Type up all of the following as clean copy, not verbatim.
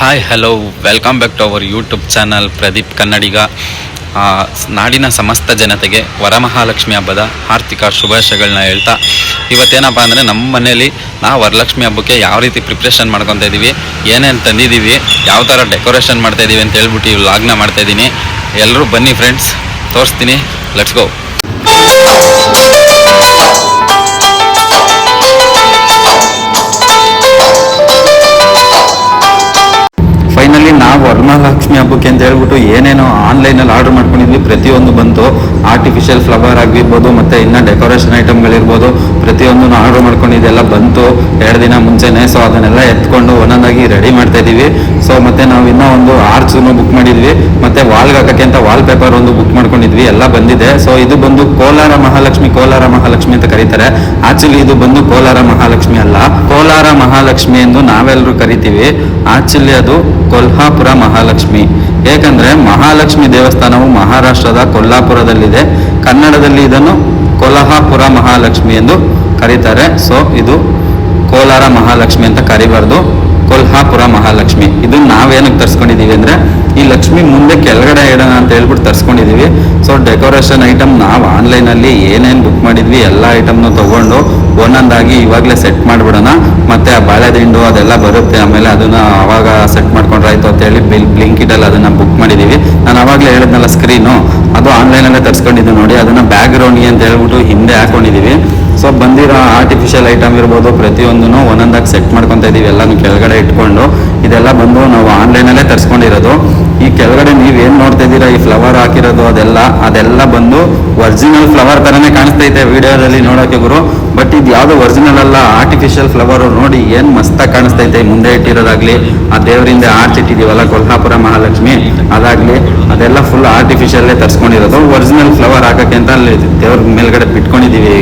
Hi hello welcome back to our YouTube channel Pradeep Kannadiga. ನಾಡಿನ ಸಮಸ್ತ ಜನತೆಗೆ ವರಮಹಾಲಕ್ಷ್ಮಿ ಹಬ್ಬದ ಆರ್ಥಿಕ ಶುಭಾಶಯಗಳನ್ನ ಹೇಳ್ತಾ, ಇವತ್ತೇನಪ್ಪ ಅಂದರೆ ನಮ್ಮ ಮನೇಲಿ ನಾವು ವರಲಕ್ಷ್ಮಿ ಹಬ್ಬಕ್ಕೆ ಯಾವ ರೀತಿ ಪ್ರಿಪ್ರೇಷನ್ ಮಾಡ್ಕೊತಾ ಇದ್ದೀವಿ, ಏನೇನು ತಂದಿದ್ದೀವಿ, ಯಾವ ಥರ ಡೆಕೋರೇಷನ್ ಮಾಡ್ತಾಯಿದ್ದೀವಿ ಅಂತ ಹೇಳ್ಬಿಟ್ಟು ಈ ವ್ಲಾಗ್ನ ಮಾಡ್ತಾಯಿದ್ದೀನಿ. ಎಲ್ಲರೂ ಬನ್ನಿ ಫ್ರೆಂಡ್ಸ್, ತೋರಿಸ್ತೀನಿ, ಲೆಟ್ಸ್ ಗೋ. ಫೈನಲಿ ನಾವು ವರಮಹಾಲಕ್ಷ್ಮಿ ಹಬ್ಬಕ್ಕೆ ಅಂತ ಹೇಳ್ಬಿಟ್ಟು ಏನೇನೋ ಆನ್ಲೈನಲ್ಲಿ ಆರ್ಡರ್ ಮಾಡ್ಕೊಂಡಿದ್ವಿ, ಪ್ರತಿಯೊಂದು ಬಂತು. ಆರ್ಟಿಫಿಷಿಯಲ್ ಫ್ಲವರ್ ಆಗಿರ್ಬೋದು, ಮತ್ತು ಇನ್ನು ಡೆಕೋರೇಷನ್ ಐಟಮ್ಗಳಿರ್ಬೋದು, ಪ್ರತಿಯೊಂದು ಆರ್ಡರ್ ಮಾಡ್ಕೊಂಡಿದ್ದೆಲ್ಲ ಬಂತು 2 ದಿನ ಮುಂಚೆನೇ. ಸೊ ಅದನ್ನೆಲ್ಲ ಎತ್ಕೊಂಡು ಒಂದೊಂದಾಗಿ ರೆಡಿ ಮಾಡ್ತಾ ಇದ್ದೀವಿ. ಸೊ ಮತ್ತು ನಾವು ಇನ್ನೂ ಒಂದು ಆರ್ಚನ್ನು ಬುಕ್ ಮಾಡಿದ್ವಿ, ಮತ್ತು ವಾಲ್ಗೆ ಹಾಕೋಕ್ಕೆ ಅಂತ ವಾಲ್ ಪೇಪರ್ ಒಂದು ಬುಕ್ ಮಾಡ್ಕೊಂಡಿದ್ವಿ, ಎಲ್ಲ ಬಂದಿದೆ. ಸೊ ಇದು ಬಂದು ಕೋಲಾರ ಮಹಾಲಕ್ಷ್ಮಿ ಅಂತ ಕರೀತಾರೆ. ಆಕ್ಚುಲಿ ಇದು ಬಂದು ಕೋಲಾರ ಮಹಾಲಕ್ಷ್ಮಿ ಅಲ್ಲ, ಕೋಲಾರ ಮಹಾಲಕ್ಷ್ಮಿ ಎಂದು ನಾವೆಲ್ಲರೂ ಕರಿತೀವಿ. ಆಕ್ಚುಲಿ ಅದು ಕೊಲ್ಹಾಪುರ ಮಹಾಲಕ್ಷ್ಮಿ. ಏಕೆಂದರೆ ಮಹಾಲಕ್ಷ್ಮಿ ದೇವಸ್ಥಾನವು ಮಹಾರಾಷ್ಟ್ರದ ಕೊಲ್ಹಾಪುರದಲ್ಲಿದೆ. ಕನ್ನಡದಲ್ಲಿ ಇದನ್ನು ಕೊಲ್ಹಾಪುರ ಮಹಾಲಕ್ಷ್ಮಿ ಎಂದು ಕರೀತಾರೆ. ಸೊ ಇದು ಕೋಲಾರ ಮಹಾಲಕ್ಷ್ಮಿ ಅಂತ ಕರಿಬಾರ್ದು, ಕೊಲ್ಹಾಪುರ ಮಹಾಲಕ್ಷ್ಮಿ. ಇದು ನಾವೇನಕ್ಕೆ ತರಿಸ್ಕೊಂಡಿದ್ದೀವಿ ಅಂದರೆ ಈ ಲಕ್ಷ್ಮಿ ಮುಂದೆ ಕೆಳಗಡೆ ಇಡೋಣ ಅಂತ ಹೇಳ್ಬಿಟ್ಟು ತರಿಸ್ಕೊಂಡಿದ್ದೀವಿ. ಸೊ ಡೆಕೋರೇಷನ್ ಐಟಮ್ ನಾವು ಆನ್ಲೈನಲ್ಲಿ ಏನೇನು ಬುಕ್ ಮಾಡಿದ್ವಿ ಎಲ್ಲ ಐಟಮ್ನು ತೊಗೊಂಡು ಒಂದೊಂದಾಗಿ ಇವಾಗಲೇ ಸೆಟ್ ಮಾಡಿಬಿಡೋಣ. ಮತ್ತು ಆ ಬಾಳೆದಿಂಡು ಅದೆಲ್ಲ ಬರುತ್ತೆ, ಆಮೇಲೆ ಅದನ್ನು ಆವಾಗ ಸೆಟ್ ಮಾಡ್ಕೊಂಡ್ರಾಯ್ತು ಅಂತೇಳಿ ಬ್ಲಿಂಕಿಟಲ್ಲಿ ಅದನ್ನು ಬುಕ್ ಮಾಡಿದ್ದೀವಿ. ನಾನು ಆವಾಗಲೇ ಹೇಳಿದ್ನಲ್ಲ ಸ್ಕ್ರೀನು, ಅದು ಆನ್ಲೈನಲ್ಲೇ ತರಿಸ್ಕೊಂಡಿದ್ದು ನೋಡಿ. ಅದನ್ನು ಬ್ಯಾಕ್ಗ್ರೌಂಡ್ಗೆ ಅಂತ ಹೇಳ್ಬಿಟ್ಟು ಹಿಂದೆ ಹಾಕೊಂಡಿದ್ದೀವಿ. ಸೊ ಬಂದಿರೋ ಆರ್ಟಿಫಿಷಿಯಲ್ ಐಟಮ್ ಇರ್ಬೋದು, ಪ್ರತಿಯೊಂದೂ ಒಂದೊಂದಾಗಿ ಸೆಟ್ ಮಾಡ್ಕೊತಾ ಇದ್ದೀವಿ, ಎಲ್ಲನೂ ಕೆಳಗಡೆ ಇಟ್ಕೊಂಡು. ಇದೆಲ್ಲ ಬಂದು ನಾವು ಆನ್ಲೈನಲ್ಲೇ ತರಿಸ್ಕೊಂಡಿರೋದು. ಈ ಕೆಳಗಡೆ ನೀವೇನು ನೋಡ್ತಾ ಇದ್ದೀರಾ, ಈ ಫ್ಲವರ್ ಹಾಕಿರೋದು ಅದೆಲ್ಲ ಬಂದು ಒರಿಜಿನಲ್ ಫ್ಲವರ್ ಥರನೇ ಕಾಣಿಸ್ತೈತೆ ವಿಡಿಯೋದಲ್ಲಿ ನೋಡೋಕ್ಕೆ ಗುರು. ಬಟ್ ಇದು ಯಾವುದೋ ಒರಿಜಿನಲ್ ಅಲ್ಲ, ಆರ್ಟಿಫಿಷಿಯಲ್ ಫ್ಲವರು. ನೋಡಿ ಏನು ಮಸ್ತಾಗಿ ಕಾಣಿಸ್ತೈತೆ. ಮುಂದೆ ಇಟ್ಟಿರೋದಾಗಲಿ, ಆ ದೇವರಿಂದ ಆರ್ಚ್ ಇಟ್ಟಿದ್ದೀವಲ್ಲ ಕೊಲ್ಹಾಪುರ ಮಹಾಲಕ್ಷ್ಮಿ, ಅದಾಗಲಿ ಅದೆಲ್ಲ ಫುಲ್ ಆರ್ಟಿಫಿಷಿಯಲ್ಲೇ ತರಿಸ್ಕೊಂಡಿರೋದು. ಒರಿಜಿನಲ್ ಫ್ಲವರ್ ಹಾಕೋಕ್ಕೆ ಅಂತ ಅಲ್ಲಿ ದೇವ್ರ ಮೇಲ್ಗಡೆ ಬಿಟ್ಕೊಂಡಿದ್ದೀವಿ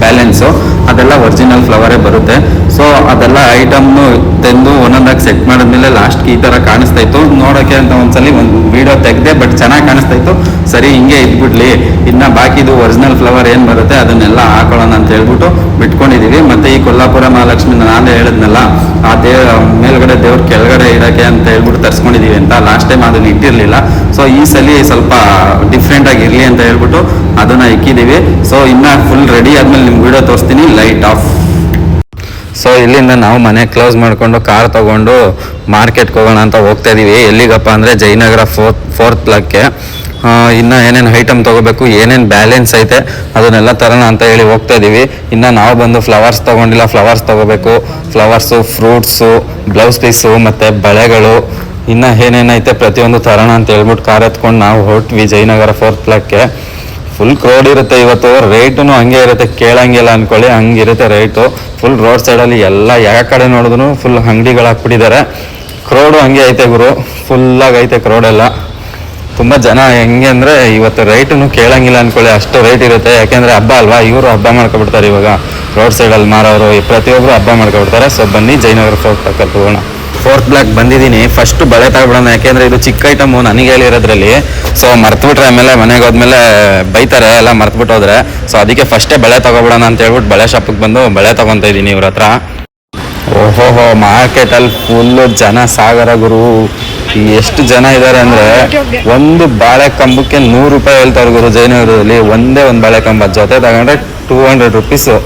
ಬ್ಯಾಲೆನ್ಸು, ಅದೆಲ್ಲ ಒರಿಜಿನಲ್ ಫ್ಲವರೇ ಬರುತ್ತೆ. ಸೊ ಅದೆಲ್ಲ ಐಟಮ್ನು ತಂದು ಒಂದೊಂದಾಗಿ ಸೆಟ್ ಮಾಡಿದ್ಮೇಲೆ ಲಾಸ್ಟ್ಗೆ ಈ ಥರ ಕಾಣಿಸ್ತಾಯಿತ್ತು. ನೋಡೋಕ್ಕೆ ಅಂತ ಒಂದ್ಸಲಿ ಒಂದು ವೀಡಿಯೋ ತೆಗೆದೆ, ಬಟ್ ಚೆನ್ನಾಗಿ ಕಾಣಿಸ್ತಾಯಿತ್ತು. ಸರಿ ಹಿಂಗೆ ಇದ್ಬಿಡ್ಲಿ, ಇನ್ನು ಬಾಕಿದು ಒರಿಜಿನಲ್ ಫ್ಲವರ್ ಏನು ಬರುತ್ತೆ ಅದನ್ನೆಲ್ಲ ಹಾಕೊಳ್ಳೋಣ ಅಂತ ಹೇಳ್ಬಿಟ್ಟು ಬಿಟ್ಕೊಂಡಿದ್ದೀವಿ. ಮತ್ತು ಈ ಕೊಲ್ಹಾಪುರ ಮಹಾಲಕ್ಷ್ಮಿ ನಾನೇ ಹೇಳಿದ್ನಲ್ಲ, ಆ ಮೇಲ್ಗಡೆ ದೇವ್ರ ಕೆಳಗಡೆ ಇಡೋಕ್ಕೆ ಅಂತ ಹೇಳ್ಬಿಟ್ಟು ತರಿಸ್ಕೊಂಡಿದ್ದೀವಿ ಅಂತ. ಲಾಸ್ಟ್ ಟೈಮ್ ಅದನ್ನು ಇಟ್ಟಿರಲಿಲ್ಲ. ಸೊ ಈ ಸಲ ಸ್ವಲ್ಪ ಡಿಫ್ರೆಂಟಾಗಿ ಇರಲಿ ಅಂತ ಹೇಳ್ಬಿಟ್ಟು ಅದನ್ನು ಇಕ್ಕಿದ್ದೀವಿ. ಸೊ ಇನ್ನು ಫುಲ್ ರೆಡಿ ಆದಮೇಲೆ ನಿಮ್ಗೆ ವೀಡಿಯೋ ತೋರಿಸ್ತೀನಿ. Light off. ಸೊ ಇಲ್ಲಿಂದ ನಾವು ಮನೆ ಕ್ಲೋಸ್ ಮಾಡಿಕೊಂಡು ಕಾರ್ ತೊಗೊಂಡು ಮಾರ್ಕೆಟ್ಗೆ ಹೋಗೋಣ ಅಂತ ಹೋಗ್ತಾ ಇದ್ದೀವಿ. ಎಲ್ಲಿಗಪ್ಪ ಅಂದರೆ ಜಯನಗರ ಫೋರ್ತ್ ಬ್ಲಾಕ್ಗೆ. ಇನ್ನು ಏನೇನು ಐಟಮ್ ತೊಗೋಬೇಕು, ಏನೇನು ಬ್ಯಾಲೆನ್ಸ್ ಐತೆ ಅದನ್ನೆಲ್ಲ ತರೋಣ ಅಂತ ಹೇಳಿ ಹೋಗ್ತಾ ಇದ್ದೀವಿ. ಇನ್ನು ನಾವು ಬಂದು ಫ್ಲವರ್ಸ್ ತೊಗೊಂಡಿಲ್ಲ, ಫ್ಲವರ್ಸ್ ತೊಗೋಬೇಕು. ಫ್ಲವರ್ಸು, ಫ್ರೂಟ್ಸು, ಬ್ಲೌಸ್ ಪೀಸು ಮತ್ತು ಬಳೆಗಳು, ಇನ್ನು ಏನೇನೈತೆ ಪ್ರತಿಯೊಂದು ತರೋಣ ಅಂತ ಹೇಳ್ಬಿಟ್ಟು ಕಾರ್ ಎತ್ಕೊಂಡು ನಾವು ಹೊರಟ್ವಿ ಜಯನಗರ ಫೋರ್ತ್ ಬ್ಲಾಕ್ಗೆ. ಫುಲ್ ಕ್ರೌಡ್ ಇರುತ್ತೆ ಇವತ್ತು. ರೇಟೂ ಹಂಗೆ ಇರುತ್ತೆ, ಕೇಳಂಗಿಲ್ಲ ಅಂದ್ಕೊಳ್ಳಿ, ಹಂಗಿರುತ್ತೆ ರೇಟು. ಫುಲ್ ರೋಡ್ ಸೈಡಲ್ಲಿ ಎಲ್ಲ ಯಾವ ಕಡೆ ನೋಡಿದ್ರು ಫುಲ್ ಅಂಗಡಿಗಳು ಹಾಕ್ಬಿಟ್ಟಿದ್ದಾರೆ. ಕ್ರೌಡು ಹಂಗೆ ಐತೆ ಗುರು, ಫುಲ್ಲಾಗಿ ಐತೆ ಕ್ರೌಡೆಲ್ಲ. ತುಂಬ ಜನ ಹೆಂಗೆ ಅಂದರೆ ಇವತ್ತು ರೇಟೂ ಕೇಳಂಗಿಲ್ಲ ಅಂದ್ಕೊಳ್ಳಿ, ಅಷ್ಟು ರೇಟ್ ಇರುತ್ತೆ. ಯಾಕೆಂದರೆ ಹಬ್ಬ ಅಲ್ವಾ, ಇವರು ಹಬ್ಬ ಮಾಡ್ಕೊಬಿಡ್ತಾರೆ. ಇವಾಗ ರೋಡ್ ಸೈಡಲ್ಲಿ ಮಾರೋರು ಪ್ರತಿಯೊಬ್ಬರು ಹಬ್ಬ ಮಾಡ್ಕೊಬಿಡ್ತಾರೆ. ಸೊ ಬನ್ನಿ ಜಯನಗರ ಫೋರ್ಟ್ ಬ್ಲಾಕ್ ಹೋಗೋಣ. ಫೋರ್ತ್ ಬ್ಲಾಕ್ ಬಂದಿದ್ದೀನಿ. ಫಸ್ಟ್ ಬಳೆ ತಗೊಬಿಡೋಣ, ಯಾಕೆಂದರೆ ಇದು ಚಿಕ್ಕ ಐಟಮು ನನಗೆ ಹೇಳಿರೋದ್ರಲ್ಲಿ. ಸೊ ಮರ್ತುಬಿಟ್ರೆ ಆಮೇಲೆ ಮನೆಗೆ ಹೋದ್ಮೇಲೆ ಬೈತಾರೆ ಎಲ್ಲ ಮರ್ತುಬಿಟ್ಟು ಹೋದ್ರೆ. ಸೊ ಅದಕ್ಕೆ ಫಸ್ಟೇ ಬಳೆ ತಗೊಬಿಡೋಣ ಅಂತ ಹೇಳ್ಬಿಟ್ಟು ಬಳೆ ಶಾಪಿಗೆ ಬಂದು ಬಳೆ ತೊಗೊತಾ ಇದ್ದೀನಿ ಇವ್ರ ಹತ್ರ. ಓಹೋಹೋ, ಮಾರ್ಕೆಟಲ್ಲಿ ಫುಲ್ಲು ಜನ ಸಾಗರ ಗುರು. ಎಷ್ಟು ಜನ ಇದ್ದಾರೆ ಅಂದರೆ ಒಂದು ಬಾಳೆ ಕಂಬಕ್ಕೆ 100 ರೂಪಾಯಿ ಹೇಳ್ತಾರೆ ಗುರು ಜಯನಗರದಲ್ಲಿ. ಒಂದೇ ಒಂದು ಬಾಳೆ ಕಂಬ ಜೊತೆ ತಗೊಂಡ್ರೆ 200 ರೂಪೀಸು.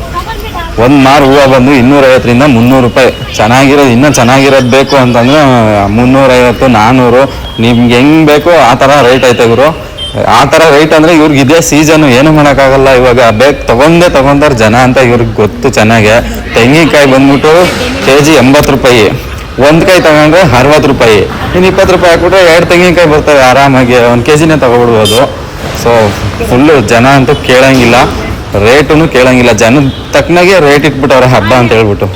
ಒಂದು ಮಾರು ಹೂವು ಬಂದು 250ರಿಂದ 300 ರೂಪಾಯಿ. ಚೆನ್ನಾಗಿರೋದು, ಇನ್ನೂ ಚೆನ್ನಾಗಿರೋದು ಬೇಕು ಅಂತಂದರೆ 350, 400, ನಿಮ್ಗೆ ಹೆಂಗೆ ಬೇಕು ಆ ಥರ ರೇಟ್ ಐತೆ ಗುರು. ಆ ಥರ ರೇಟ್ ಅಂದರೆ ಇವ್ರಿಗೆ ಇದೇ ಸೀಸನು, ಏನು ಮಾಡೋಕ್ಕಾಗಲ್ಲ. ಇವಾಗ ಬೇಕು ತೊಗೊಂತಾರೆ ಜನ ಅಂತ ಇವ್ರಿಗೆ ಗೊತ್ತು ಚೆನ್ನಾಗೆ. ತೆಂಗಿನಕಾಯಿ ಬಂದ್ಬಿಟ್ಟು kg 80 ರೂಪಾಯಿ, ಒಂದು ಕಾಯಿ ತಗೊಂಡ್ರೆ 60 ರೂಪಾಯಿ. ಇನ್ನು 20 ರೂಪಾಯಿ ಹಾಕ್ಬಿಟ್ರೆ 2 ತೆಂಗಿನಕಾಯಿ ಬರ್ತವೆ ಆರಾಮಾಗಿ, 1 kgನೇ ತೊಗೊಬಿಡ್ಬೋದು. ಸೊ ಫುಲ್ಲು ಜನ ಅಂತೂ ಕೇಳಂಗಿಲ್ಲ, ರೇಟೂ ಕೇಳಂಗಿಲ್ಲ. ಜನದ ತಕ್ಕನಾಗೆ ರೇಟ್ ಇಟ್ಬಿಟ್ಟವ್ರೆ ಹಬ್ಬ ಅಂತ ಹೇಳ್ಬಿಟ್ಟು.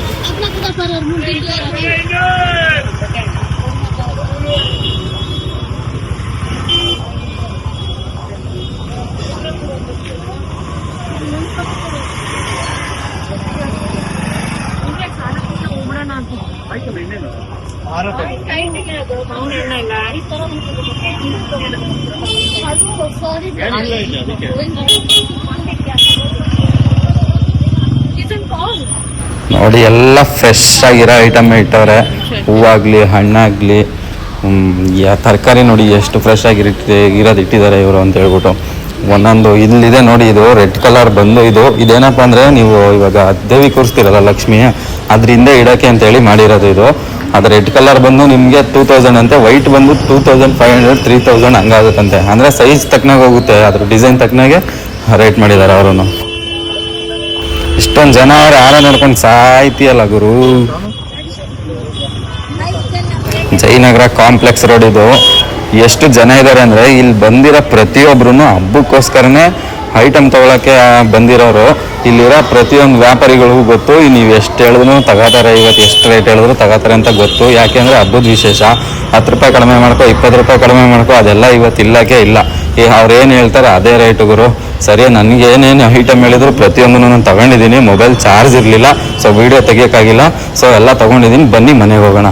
ನೋಡಿ ಎಲ್ಲ ಫ್ರೆಶ್ ಆಗಿರೋ ಐಟಮ್ ಇಟ್ಟವ್ರೆ. ಹೂವಾಗಲಿ ಹಣ್ಣಾಗಲಿ ತರಕಾರಿ ನೋಡಿ ಎಷ್ಟು ಫ್ರೆಶ್ ಇರೋದು ಇಟ್ಟಿದ್ದಾರೆ ಇವರು ಅಂತ ಹೇಳ್ಬಿಟ್ಟು. ಒಂದೊಂದು ಇಲ್ಲಿದೆ ನೋಡಿ, ಇದು ರೆಡ್ ಕಲರ್ ಬಂದು ಇದೇನಪ್ಪ ಅಂದರೆ ನೀವು ಇವಾಗ ದೇವಿ ಕೂರಿಸ್ತೀರಲ್ಲ ಲಕ್ಷ್ಮಿ, ಅದರಿಂದ ಇಡೋಕ್ಕೆ ಅಂತೇಳಿ ಮಾಡಿರೋದು ಇದು. ಅದು ರೆಡ್ ಕಲರ್ ಬಂದು ನಿಮಗೆ 2000 ಅಂತೆ, ವೈಟ್ ಬಂದು 2500 3000 ಹಂಗಾಗುತ್ತಂತೆ. ಅಂದರೆ ಸೈಜ್ ತಕ್ಕನಾಗ ಹೋಗುತ್ತೆ, ಅದ್ರ ಡಿಸೈನ್ ತಕ್ಕನಾಗೆ ರೇಟ್ ಮಾಡಿದ್ದಾರೆ ಅವರು. ಇಷ್ಟೊಂದು ಜನ ಅವ್ರು ಯಾರ ನೋಡ್ಕೊಂಡು ಸಾಯ್ತಿಯಲ್ಲ ಗುರು. ಜಯನಗರ ಕಾಂಪ್ಲೆಕ್ಸ್ ರೋಡ್ ಇದು. ಎಷ್ಟು ಜನ ಇದ್ದಾರೆ ಅಂದರೆ ಇಲ್ಲಿ ಬಂದಿರೋ ಪ್ರತಿಯೊಬ್ಬರೂ ಹಬ್ಬಕ್ಕೋಸ್ಕರನೇ ಐಟಮ್ ತೊಗೊಳಕ್ಕೆ ಬಂದಿರೋರು. ಇಲ್ಲಿರೋ ಪ್ರತಿಯೊಂದು ವ್ಯಾಪಾರಿಗಳಿಗೂ ಗೊತ್ತು, ನೀವು ಎಷ್ಟು ಹೇಳಿದ್ರು ತಗೋತಾರೆ, ಇವತ್ತು ಎಷ್ಟು ರೇಟ್ ಹೇಳಿದ್ರು ತಗೋತಾರೆ ಅಂತ ಗೊತ್ತು. ಯಾಕೆಂದರೆ ಹಬ್ಬದ ವಿಶೇಷ. 10 ರೂಪಾಯಿ ಕಡಿಮೆ ಮಾಡ್ಕೊ, 20 ರೂಪಾಯಿ ಕಡಿಮೆ ಮಾಡ್ಕೊ, ಅದೆಲ್ಲ ಇವತ್ತು ಇಲ್ಲಕ್ಕೆ ಇಲ್ಲ. ಅವ್ರು ಏನು ಹೇಳ್ತಾರೆ ಅದೇ ರೇಟುಗುರು. ಸರಿ, ನನಗೆ ಏನೇನು ಐಟಮ್ ಹೇಳಿದ್ರು ಪ್ರತಿಯೊಂದೂ ನಾನು ತೊಗೊಂಡಿದ್ದೀನಿ. ಮೊಬೈಲ್ ಚಾರ್ಜ್ ಇರಲಿಲ್ಲ, ಸೊ ವೀಡಿಯೋ ತೆಗಿಯೋಕ್ಕಾಗಿಲ್ಲ. ಸೊ ಎಲ್ಲ ತೊಗೊಂಡಿದ್ದೀನಿ, ಬನ್ನಿ ಮನೆಗೆ ಹೋಗೋಣ.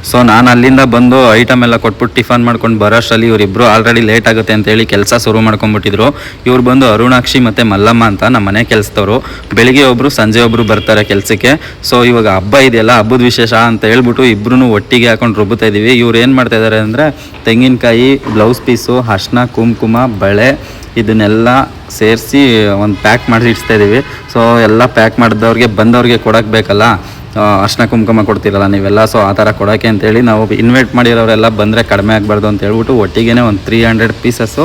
ಸೊ ನಾನು ಅಲ್ಲಿಂದ ಬಂದು ಐಟಮ್ ಎಲ್ಲ ಕೊಟ್ಬಿಟ್ಟು ಟಿಫನ್ ಮಾಡ್ಕೊಂಡು ಬರೋಷ್ಟರಲ್ಲಿ ಇವರಿಬ್ಬರು ಆಲ್ರೆಡಿ ಲೇಟ್ ಆಗುತ್ತೆ ಅಂತೇಳಿ ಕೆಲಸ ಶುರು ಮಾಡ್ಕೊಂಡ್ಬಿಟ್ಟಿದ್ರು. ಇವ್ರು ಬಂದು ಅರುಣಾಕ್ಷಿ ಮತ್ತು ಮಲ್ಲಮ್ಮ ಅಂತ ನಮ್ಮ ಮನೆ ಕೆಲಸದವರು. ಬೆಳಿಗ್ಗೆ ಒಬ್ಬರು ಸಂಜೆ ಒಬ್ಬರು ಬರ್ತಾರೆ ಕೆಲಸಕ್ಕೆ. ಸೊ ಇವಾಗ ಹಬ್ಬ ಇದೆಯಲ್ಲ, ಹಬ್ಬದ ವಿಶೇಷ ಅಂತ ಹೇಳ್ಬಿಟ್ಟು ಇಬ್ಬರೂ ಒಟ್ಟಿಗೆ ಹಾಕೊಂಡು ರುಬ್ಬುತ್ತಾ ಇದ್ದೀವಿ. ಇವ್ರು ಏನು ಮಾಡ್ತಾಯಿದ್ದಾರೆ ಅಂದರೆ ತೆಂಗಿನಕಾಯಿ, ಬ್ಲೌಸ್ ಪೀಸು, ಅರ್ಶಿನ, ಕುಂಕುಮ, ಬಳೆ ಇದನ್ನೆಲ್ಲ ಸೇರಿಸಿ ಒಂದು ಪ್ಯಾಕ್ ಮಾಡಿ ಇಡ್ಸ್ತಾ ಇದ್ದೀವಿ. ಸೊ ಎಲ್ಲ ಪ್ಯಾಕ್ ಮಾಡಿದವ್ರಿಗೆ ಬಂದವ್ರಿಗೆ ಕೊಡೋಕ್ಕೆ ಬೇಕಲ್ಲ, ಅರ್ಶಿನ ಕುಂಕುಮ ಕೊಡ್ತೀರಲ್ಲ ನೀವೆಲ್ಲ. ಸೊ ಆ ಥರ ಕೊಡೋಕ್ಕೆ ಅಂತೇಳಿ ನಾವು ಇನ್ವೈಟ್ ಮಾಡಿರೋರೆಲ್ಲ ಬಂದರೆ ಕಡಿಮೆ ಆಗಬಾರ್ದು ಅಂತ ಹೇಳ್ಬಿಟ್ಟು ಒಟ್ಟಿಗೆ ಒಂದು 300 ಪೀಸಸ್ಸು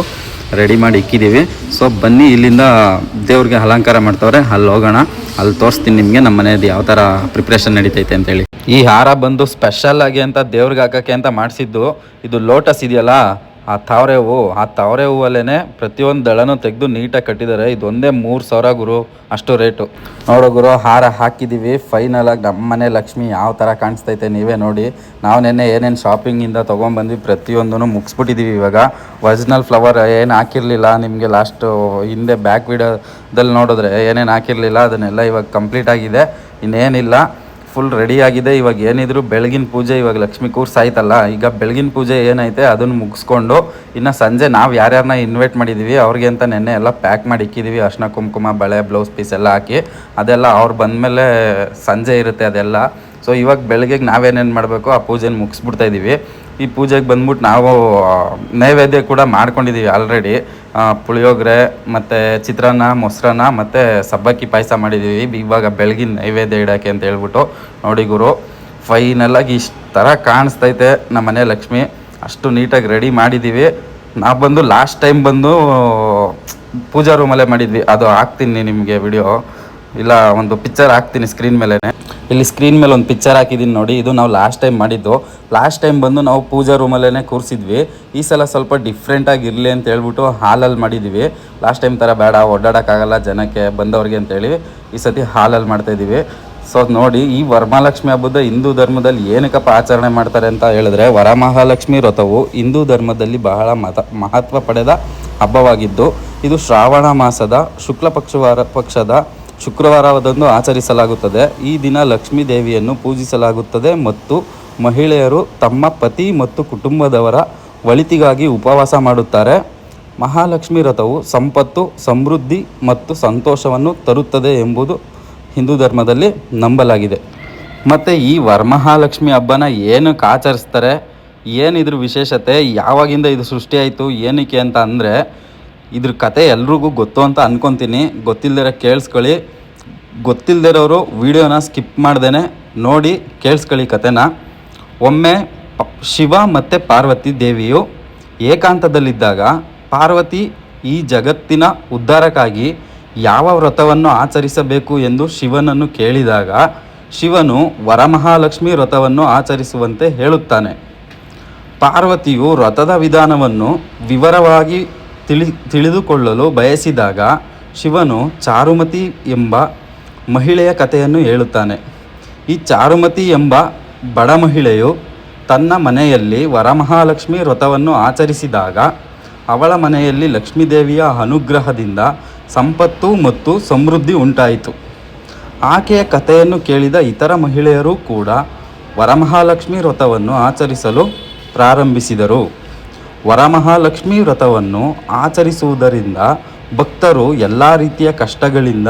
ರೆಡಿ ಮಾಡಿ ಇಕ್ಕಿದ್ದೀವಿ. ಸೊ ಬನ್ನಿ, ಇಲ್ಲಿಂದ ದೇವ್ರಿಗೆ ಅಲಂಕಾರ ಮಾಡ್ತವ್ರೆ, ಅಲ್ಲಿ ಹೋಗೋಣ. ಅಲ್ಲಿ ತೋರಿಸ್ತೀನಿ ನಿಮಗೆ ನಮ್ಮ ಮನೆಯದು ಯಾವ ಥರ ಪ್ರಿಪ್ರೇಷನ್ ನಡೀತೈತೆ ಅಂತೇಳಿ. ಈ ಹಾರ ಬಂದು ಸ್ಪೆಷಲ್ ಆಗಿ ಅಂತ ದೇವ್ರಿಗೆ ಹಾಕೋಕ್ಕೆ ಅಂತ ಮಾಡಿಸಿದ್ದು. ಇದು ಲೋಟಸ್ ಇದೆಯಲ್ಲ, ಆ ತಾವರೆ ಹೂವಲ್ಲೇ ಪ್ರತಿಯೊಂದು ದಳನೂ ತೆಗೆದು ನೀಟಾಗಿ ಕಟ್ಟಿದ್ದಾರೆ. ಇದೊಂದೇ 3000 ಗುರು, ಅಷ್ಟು ರೇಟು. ನೋಡೋ ಗುರು, ಹಾರ ಹಾಕಿದ್ದೀವಿ ಫೈನಲಾಗಿ. ನಮ್ಮ ಮನೆ ಲಕ್ಷ್ಮಿ ಯಾವ ಥರ ಕಾಣಿಸ್ತೈತೆ ನೀವೇ ನೋಡಿ. ನಾವು ನೆನ್ನೆ ಏನೇನು ಶಾಪಿಂಗಿಂದ ತೊಗೊಂಡ್ಬಂದ್ವಿ ಪ್ರತಿಯೊಂದೂ ಮುಗಿಸ್ಬಿಟ್ಟಿದ್ದೀವಿ. ಇವಾಗ ಒರಿಜಿನಲ್ ಫ್ಲವರ್ ಏನು ಹಾಕಿರಲಿಲ್ಲ, ನಿಮಗೆ ಲಾಸ್ಟು ಹಿಂದೆ ಬ್ಯಾಕ್ ವಿಡಿಯೋದಲ್ಲಿ ನೋಡಿದ್ರೆ ಏನೇನು ಹಾಕಿರಲಿಲ್ಲ, ಅದನ್ನೆಲ್ಲ ಇವಾಗ ಕಂಪ್ಲೀಟ್ ಆಗಿದೆ. ಇನ್ನೇನಿಲ್ಲ, ಫುಲ್ ರೆಡಿ ಆಗಿದೆ. ಇವಾಗ ಏನಿದ್ರು ಬೆಳಗಿನ ಪೂಜೆ, ಇವಾಗ ಲಕ್ಷ್ಮಿ ಕೂರ್ಸಾಯ್ತಲ್ಲ, ಈಗ ಬೆಳಗಿನ ಪೂಜೆ ಏನೈತೆ ಅದನ್ನು ಮುಗಿಸ್ಕೊಂಡು ಇನ್ನು ಸಂಜೆ ನಾವು ಯಾರ್ಯಾರನ್ನ ಇನ್ವೈಟ್ ಮಾಡಿದ್ದೀವಿ ಅವ್ರಿಗೆ ಅಂತ ನೆನ್ನೆ ಎಲ್ಲ ಪ್ಯಾಕ್ ಮಾಡಿ ಇಕ್ಕಿದ್ದೀವಿ. ಅರ್ಶಿನ ಕುಂಕುಮ, ಬಳೆ, ಬ್ಲೌಸ್ ಪೀಸ್ ಎಲ್ಲ ಹಾಕಿ. ಅದೆಲ್ಲ ಅವ್ರು ಬಂದಮೇಲೆ ಸಂಜೆ ಇರುತ್ತೆ ಅದೆಲ್ಲ. ಸೊ ಇವಾಗ ಬೆಳಗ್ಗೆಗೆ ನಾವೇನೇನು ಮಾಡಬೇಕು ಆ ಪೂಜೆನ ಮುಗಿಸ್ಬಿಡ್ತಾ ಇದ್ದೀವಿ. ಈ ಪೂಜೆಗೆ ಬಂದ್ಬಿಟ್ಟು ನಾವು ನೈವೇದ್ಯ ಕೂಡ ಮಾಡ್ಕೊಂಡಿದ್ದೀವಿ ಆಲ್ರೆಡಿ. ಪುಳಿಯೋಗರೆ ಮತ್ತು ಚಿತ್ರಾನ್ನ, ಮೊಸರನ್ನ ಮತ್ತು ಸಬ್ಬಕ್ಕಿ ಪಾಯಸ ಮಾಡಿದ್ದೀವಿ. ಇವಾಗ ಬೆಳಗಿನ ನೈವೇದ್ಯ ಇಡೋಕ್ಕೆ ಅಂತ ಹೇಳ್ಬಿಟ್ಟು. ನೋಡಿ ಗುರು, ಫೈನಲಾಗಿ ಇಷ್ಟು ಥರ ಕಾಣಿಸ್ತೈತೆ ನಮ್ಮ ಮನೆ ಲಕ್ಷ್ಮಿ. ಅಷ್ಟು ನೀಟಾಗಿ ರೆಡಿ ಮಾಡಿದ್ದೀವಿ. ನಾವು ಬಂದು ಲಾಸ್ಟ್ ಟೈಮ್ ಬಂದು ಪೂಜಾ ರೂಮಲ್ಲೇ ಮಾಡಿದ್ವಿ. ಅದು ಹಾಕ್ತೀನಿ ನಿಮಗೆ ವಿಡಿಯೋ, ಇಲ್ಲ ಒಂದು ಪಿಕ್ಚರ್ ಹಾಕ್ತೀನಿ ಸ್ಕ್ರೀನ್ ಮೇಲೆ. ಇಲ್ಲಿ ಸ್ಕ್ರೀನ್ ಮೇಲೆ ಒಂದು ಪಿಕ್ಚರ್ ಹಾಕಿದ್ದೀನಿ ನೋಡಿ. ಇದು ನಾವು ಲಾಸ್ಟ್ ಟೈಮ್ ಮಾಡಿದ್ದು. ಲಾಸ್ಟ್ ಟೈಮ್ ಬಂದು ನಾವು ಪೂಜಾ ರೂಮಲ್ಲೇ ಕೂರಿಸಿದ್ವಿ. ಈ ಸಲ ಸ್ವಲ್ಪ ಡಿಫ್ರೆಂಟಾಗಿ ಇರಲಿ ಅಂತ ಹೇಳ್ಬಿಟ್ಟು ಹಾಲಲ್ಲಿ ಮಾಡಿದ್ದೀವಿ. ಲಾಸ್ಟ್ ಟೈಮ್ ಥರ ಬೇಡ, ಓಡಾಡೋಕ್ಕಾಗಲ್ಲ ಜನಕ್ಕೆ ಬಂದವ್ರಿಗೆ ಅಂತೇಳಿ ಈ ಸತಿ ಹಾಲಲ್ಲಿ ಮಾಡ್ತಾಯಿದ್ದೀವಿ. ಸೊ ನೋಡಿ, ಈ ವರಮಹಾಲಕ್ಷ್ಮಿ ಹಬ್ಬದ ಹಿಂದೂ ಧರ್ಮದಲ್ಲಿ ಏನಕ್ಕಪ್ಪ ಆಚರಣೆ ಮಾಡ್ತಾರೆ ಅಂತ ಹೇಳಿದ್ರೆ, ವರಮಹಾಲಕ್ಷ್ಮಿ ವ್ರತವು ಹಿಂದೂ ಧರ್ಮದಲ್ಲಿ ಬಹಳ ಮಹತ್ವ ಪಡೆದ ಹಬ್ಬವಾಗಿದ್ದು, ಇದು ಶ್ರಾವಣ ಮಾಸದ ಶುಕ್ಲ ಪಕ್ಷದ ಶುಕ್ರವಾರದಂದು ಆಚರಿಸಲಾಗುತ್ತದೆ. ಈ ದಿನ ಲಕ್ಷ್ಮೀ ದೇವಿಯನ್ನು ಪೂಜಿಸಲಾಗುತ್ತದೆ ಮತ್ತು ಮಹಿಳೆಯರು ತಮ್ಮ ಪತಿ ಮತ್ತು ಕುಟುಂಬದವರ ಒಳಿತಿಗಾಗಿ ಉಪವಾಸ ಮಾಡುತ್ತಾರೆ. ಮಹಾಲಕ್ಷ್ಮಿ ವ್ರತವು ಸಂಪತ್ತು, ಸಮೃದ್ಧಿ ಮತ್ತು ಸಂತೋಷವನ್ನು ತರುತ್ತದೆ ಎಂಬುದು ಹಿಂದೂ ಧರ್ಮದಲ್ಲಿ ನಂಬಲಾಗಿದೆ. ಮತ್ತು ಈ ವರಮಹಾಲಕ್ಷ್ಮಿ ಹಬ್ಬನ ಏನಕ್ಕೆ ಆಚರಿಸ್ತಾರೆ, ಏನಿದ್ರ ವಿಶೇಷತೆ, ಯಾವಾಗಿಂದ ಇದು ಸೃಷ್ಟಿಯಾಯಿತು, ಏನಕ್ಕೆ ಅಂತ ಅಂದರೆ ಇದ್ರ ಕತೆ ಎಲ್ರಿಗೂ ಗೊತ್ತು ಅಂತ ಅಂದ್ಕೊತೀನಿ. ಗೊತ್ತಿಲ್ಲದಿರೋ ಕೇಳಿಸ್ಕೊಳ್ಳಿ, ಗೊತ್ತಿಲ್ಲದಿರೋರು ವಿಡಿಯೋನ ಸ್ಕಿಪ್ ಮಾಡ್ದೇ ನೋಡಿ ಕೇಳಿಸ್ಕೊಳ್ಳಿ ಕತೆನ. ಒಮ್ಮೆ ಶಿವ ಮತ್ತು ಪಾರ್ವತಿ ದೇವಿಯು ಏಕಾಂತದಲ್ಲಿದ್ದಾಗ ಪಾರ್ವತಿ ಈ ಜಗತ್ತಿನ ಉದ್ಧಾರಕ್ಕಾಗಿ ಯಾವ ವ್ರತವನ್ನು ಆಚರಿಸಬೇಕು ಎಂದು ಶಿವನನ್ನು ಕೇಳಿದಾಗ ಶಿವನು ವರಮಹಾಲಕ್ಷ್ಮಿ ವ್ರತವನ್ನು ಆಚರಿಸುವಂತೆ ಹೇಳುತ್ತಾನೆ. ಪಾರ್ವತಿಯು ವ್ರತದ ವಿಧಾನವನ್ನು ವಿವರವಾಗಿ ತಿಳಿದುಕೊಳ್ಳಲು ಬಯಸಿದಾಗ ಶಿವನು ಚಾರುಮತಿ ಎಂಬ ಮಹಿಳೆಯ ಕಥೆಯನ್ನು ಹೇಳುತ್ತಾನೆ. ಈ ಚಾರುಮತಿ ಎಂಬ ಬಡ ಮಹಿಳೆಯು ತನ್ನ ಮನೆಯಲ್ಲಿ ವರಮಹಾಲಕ್ಷ್ಮಿ ವ್ರತವನ್ನು ಆಚರಿಸಿದಾಗ ಅವಳ ಮನೆಯಲ್ಲಿ ಲಕ್ಷ್ಮೀದೇವಿಯ ಅನುಗ್ರಹದಿಂದ ಸಂಪತ್ತು ಮತ್ತು ಸಮೃದ್ಧಿ ಉಂಟಾಯಿತು. ಆಕೆಯ ಕಥೆಯನ್ನು ಕೇಳಿದ ಇತರ ಮಹಿಳೆಯರು ಕೂಡ ವರಮಹಾಲಕ್ಷ್ಮಿ ವ್ರತವನ್ನು ಆಚರಿಸಲು ಪ್ರಾರಂಭಿಸಿದರು. ವರಮಹಾಲಕ್ಷ್ಮಿ ವ್ರತವನ್ನು ಆಚರಿಸುವುದರಿಂದ ಭಕ್ತರು ಎಲ್ಲ ರೀತಿಯ ಕಷ್ಟಗಳಿಂದ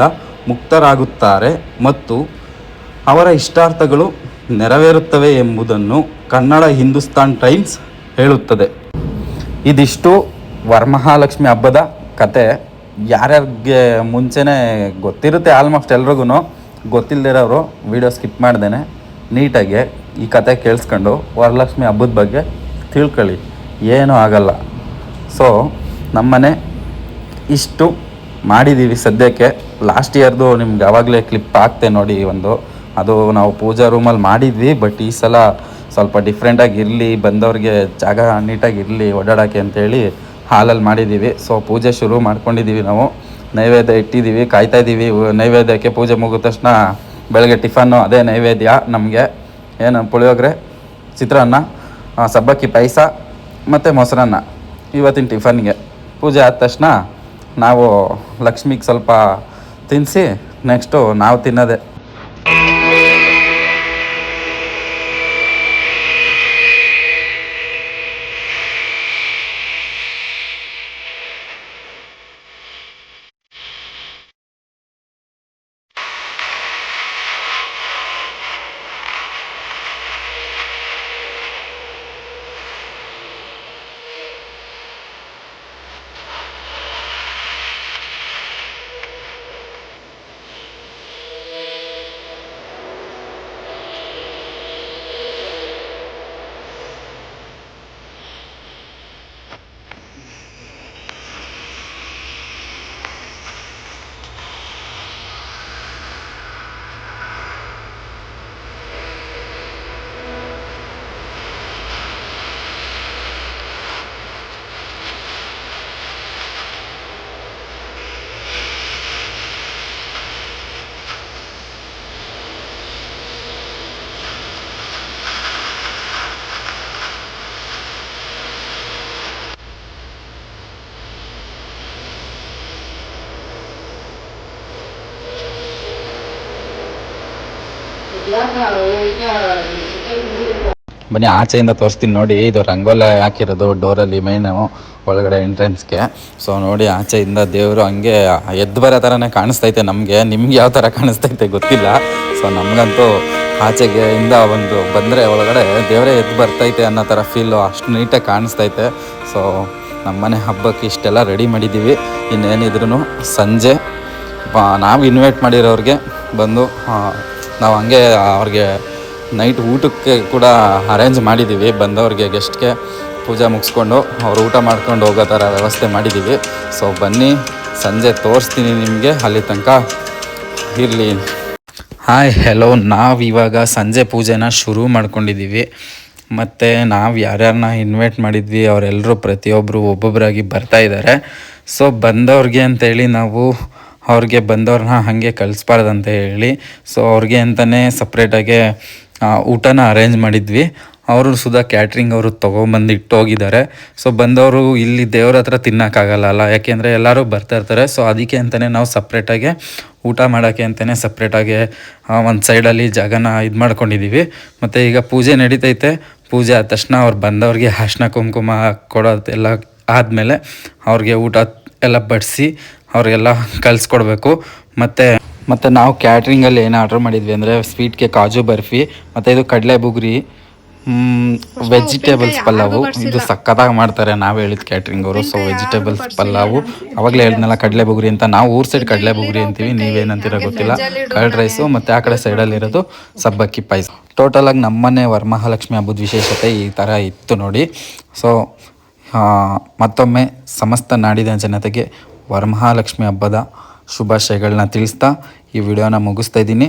ಮುಕ್ತರಾಗುತ್ತಾರೆ ಮತ್ತು ಅವರ ಇಷ್ಟಾರ್ಥಗಳು ನೆರವೇರುತ್ತವೆ ಎಂಬುದನ್ನು ಕನ್ನಡ ಹಿಂದೂಸ್ತಾನ್ ಟೈಮ್ಸ್ ಹೇಳುತ್ತದೆ. ಇದಿಷ್ಟು ವರಮಹಾಲಕ್ಷ್ಮಿ ಹಬ್ಬದ ಕತೆ. ಯಾರ್ಯಾರಿಗೆ ಮುಂಚೆನೇ ಗೊತ್ತಿರುತ್ತೆ, ಆಲ್ಮೋಸ್ಟ್ ಎಲ್ರಿಗೂ. ಗೊತ್ತಿಲ್ಲದಿರೋರು ವೀಡಿಯೋ ಸ್ಕಿಪ್ ಮಾಡ್ದೇನೆ ನೀಟಾಗಿ ಈ ಕತೆ ಕೇಳಿಸ್ಕೊಂಡು ವರಲಕ್ಷ್ಮಿ ಹಬ್ಬದ ಬಗ್ಗೆ ತಿಳ್ಕೊಳ್ಳಿ, ಏನೂ ಆಗಲ್ಲ. ಸೊ ನಮ್ಮನೆ ಇಷ್ಟು ಮಾಡಿದ್ದೀವಿ ಸದ್ಯಕ್ಕೆ. ಲಾಸ್ಟ್ ಇಯರ್ದು ನಿಮ್ಗೆ ಆವಾಗಲೇ ಕ್ಲಿಪ್ ಹಾಕ್ತೆ ನೋಡಿ ಒಂದು, ಅದು ನಾವು ಪೂಜಾ ರೂಮಲ್ಲಿ ಮಾಡಿದ್ವಿ. ಬಟ್ ಈ ಸಲ ಸ್ವಲ್ಪ ಡಿಫ್ರೆಂಟಾಗಿ ಇರಲಿ, ಬಂದವ್ರಿಗೆ ಜಾಗ ನೀಟಾಗಿರಲಿ ಓಡಾಡೋಕ್ಕೆ ಅಂತೇಳಿ ಹಾಲಲ್ಲಿ ಮಾಡಿದ್ದೀವಿ. ಸೊ ಪೂಜೆ ಶುರು ಮಾಡ್ಕೊಂಡಿದ್ದೀವಿ. ನಾವು ನೈವೇದ್ಯ ಇಟ್ಟಿದ್ದೀವಿ, ಕಾಯ್ತಾಯಿದ್ದೀವಿ ನೈವೇದ್ಯಕ್ಕೆ. ಪೂಜೆ ಮುಗಿದ ತಕ್ಷಣ ಬೆಳಗ್ಗೆ ಟಿಫನ್ನು ಅದೇ ನೈವೇದ್ಯ ನಮಗೆ. ಏನು ಪುಳಿಯೋಗರೆ, ಚಿತ್ರಾನ್ನ, ಸಬ್ಬಕ್ಕಿ ಪಾಯಸ ಮತ್ತು ಮೊಸರನ್ನ ಇವತ್ತಿನ ಟಿಫನ್ಗೆ. ಪೂಜೆ ಆದ ತಕ್ಷಣ ನಾವು ಲಕ್ಷ್ಮಿಗೆ ಸ್ವಲ್ಪ ತಿನ್ನಿಸಿ ನೆಕ್ಸ್ಟು ನಾವು ತಿನ್ನೋದೆ. ಬನ್ನಿ ಆಚೆಯಿಂದ ತೋರಿಸ್ತೀನಿ ನೋಡಿ. ಇದು ರಂಗೋಲಿ ಹಾಕಿರೋದು ಡೋರಲ್ಲಿ, ಮೇನು ಒಳಗಡೆ ಎಂಟ್ರೆನ್ಸ್ಗೆ. ಸೊ ನೋಡಿ ಆಚೆಯಿಂದ ದೇವರು ಹಂಗೆ ಎದ್ದು ಬರೋ ಥರನೇ ಕಾಣಿಸ್ತೈತೆ ನಮಗೆ. ನಿಮ್ಗೆ ಯಾವ ಥರ ಕಾಣಿಸ್ತೈತೆ ಗೊತ್ತಿಲ್ಲ. ಸೊ ನಮಗಂತೂ ಆಚೆಗೆ ಇಂದ ಒಂದು ಬಂದರೆ ಒಳಗಡೆ ದೇವರೇ ಎದ್ದು ಬರ್ತೈತೆ ಅನ್ನೋ ಥರ ಫೀಲು, ಅಷ್ಟು ನೀಟಾಗಿ ಕಾಣಿಸ್ತೈತೆ. ಸೊ ನಮ್ಮನೆ ಹಬ್ಬಕ್ಕೆ ಇಷ್ಟೆಲ್ಲ ರೆಡಿ ಮಾಡಿದ್ದೀವಿ. ಇನ್ನೇನಿದ್ರು ಸಂಜೆ ನಾವು ಇನ್ವೈಟ್ ಮಾಡಿರೋರಿಗೆ ಬಂದು ನಾವು ಹಂಗೆ ಅವ್ರಿಗೆ ನೈಟ್ ಊಟಕ್ಕೆ ಕೂಡ ಅರೇಂಜ್ ಮಾಡಿದ್ದೀವಿ. ಬಂದವ್ರಿಗೆ ಗೆಸ್ಟ್ಗೆ ಪೂಜೆ ಮುಗಿಸ್ಕೊಂಡು ಅವ್ರು ಊಟ ಮಾಡ್ಕೊಂಡು ಹೋಗೋ ಥರ ವ್ಯವಸ್ಥೆ ಮಾಡಿದ್ದೀವಿ. ಸೊ ಬನ್ನಿ ಸಂಜೆ ತೋರಿಸ್ತೀನಿ ನಿಮಗೆ, ಅಲ್ಲಿ ತನಕ ಇರಲಿ. ಹಾಯ್ ಹೆಲೋ, ನಾವು ಇವಾಗ ಸಂಜೆ ಪೂಜೆನ ಶುರು ಮಾಡ್ಕೊಂಡಿದ್ದೀವಿ. ಮತ್ತು ನಾವು ಯಾರ್ಯಾರನ್ನ ಇನ್ವೈಟ್ ಮಾಡಿದ್ವಿ ಅವರೆಲ್ಲರೂ ಪ್ರತಿಯೊಬ್ಬರು ಒಬ್ಬೊಬ್ಬರಾಗಿ ಬರ್ತಾಯಿದ್ದಾರೆ. ಸೊ ಬಂದವ್ರಿಗೆ ಅಂತೇಳಿ ನಾವು ಅವ್ರಿಗೆ ಬಂದವ್ರನ್ನ ಹಾಗೆ ಕಳಿಸ್ಬಾರ್ದಂತ ಹೇಳಿ ಸೊ ಅವ್ರಿಗೆ ಅಂತಲೇ ಸಪ್ರೇಟಾಗೆ ಊಟನ ಅರೇಂಜ್ ಮಾಡಿದ್ವಿ. ಅವರು ಸುಧಾ ಕ್ಯಾಟ್ರಿಂಗ್ ಅವರು ತೊಗೊಂಬಂದು ಇಟ್ಟೋಗಿದ್ದಾರೆ. ಸೊ ಬಂದವರು ಇಲ್ಲಿ ದೇವ್ರ ಹತ್ರ ತಿನ್ನೋಕ್ಕಾಗಲ್ಲ, ಯಾಕೆಂದರೆ ಎಲ್ಲರೂ ಬರ್ತಾಯಿರ್ತಾರೆ. ಸೊ ಅದಕ್ಕೆ ಅಂತಲೇ ನಾವು ಸಪ್ರೇಟಾಗೆ ಊಟ ಮಾಡೋಕ್ಕೆ ಅಂತಲೇ ಸಪ್ರೇಟಾಗಿ ಒಂದು ಸೈಡಲ್ಲಿ ಜಾಗನ ಇದು ಮಾಡ್ಕೊಂಡಿದ್ದೀವಿ. ಮತ್ತು ಈಗ ಪೂಜೆ ನಡೀತೈತೆ. ಪೂಜೆ ಆದ ತಕ್ಷಣ ಅವ್ರು ಬಂದವ್ರಿಗೆ ಅರ್ಶಿನ ಕುಂಕುಮ ಕೊಡೋದೆಲ್ಲ ಆದಮೇಲೆ ಅವ್ರಿಗೆ ಊಟ ಎಲ್ಲ ಬಡಿಸಿ ಅವ್ರಿಗೆಲ್ಲ ಕಲಿಸ್ಕೊಡ್ಬೇಕು. ಮತ್ತು ನಾವು ಕ್ಯಾಟ್ರಿಂಗಲ್ಲಿ ಏನು ಆರ್ಡ್ರ್ ಮಾಡಿದ್ವಿ ಅಂದರೆ ಸ್ವೀಟ್ಗೆ ಕಾಜು ಬರ್ಫಿ, ಮತ್ತು ಇದು ಕಡಲೆ ಬುಗ್ರಿ, ವೆಜಿಟೇಬಲ್ಸ್ ಪಲಾವು. ಇದು ಸಕ್ಕತ್ತಾಗಿ ಮಾಡ್ತಾರೆ ನಾವು ಹೇಳಿದ ಕ್ಯಾಟ್ರಿಂಗ್ ಅವರು. ಸೊ ವೆಜಿಟೇಬಲ್ಸ್ ಪಲಾವು, ಅವಾಗಲೇ ಹೇಳಿದ್ನಲ್ಲ ಕಡಲೆ ಬುಗ್ರಿ ಅಂತ. ನಾವು ಊರ್ ಸೈಡ್ ಕಡಲೆ ಬುಗ್ರಿ ಅಂತೀವಿ, ನೀವೇನಂತೀರ ಗೊತ್ತಿಲ್ಲ. ಕರ್ಡ್ ರೈಸು ಮತ್ತು ಆ ಕಡೆ ಸೈಡಲ್ಲಿರೋದು ಸಬ್ಬಕ್ಕಿ ಪಾಯಸ. ಟೋಟಲಾಗಿ ನಮ್ಮನೆ ವರಮಹಾಲಕ್ಷ್ಮಿ ಹಬ್ಬದ ವಿಶೇಷತೆ ಈ ಥರ ಇತ್ತು ನೋಡಿ. ಸೊ ಮತ್ತೊಮ್ಮೆ ಸಮಸ್ತ ನಾಡಿನ ಜನತೆಗೆ ವರಮಹಾಲಕ್ಷ್ಮಿ ಹಬ್ಬದ ಶುಭಾಶಯಗಳನ್ನ ತಿಳಿಸ್ತಾ ಈ ವಿಡಿಯೋನ ಮುಗಿಸ್ತಾ ಇದ್ದೀನಿ.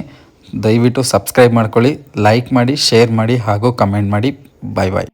ದಯವಿಟ್ಟು ಸಬ್ಸ್ಕ್ರೈಬ್ ಮಾಡ್ಕೊಳ್ಳಿ, ಲೈಕ್ ಮಾಡಿ, ಶೇರ್ ಮಾಡಿ ಹಾಗೂ ಕಮೆಂಟ್ ಮಾಡಿ. ಬಾಯ್ ಬಾಯ್.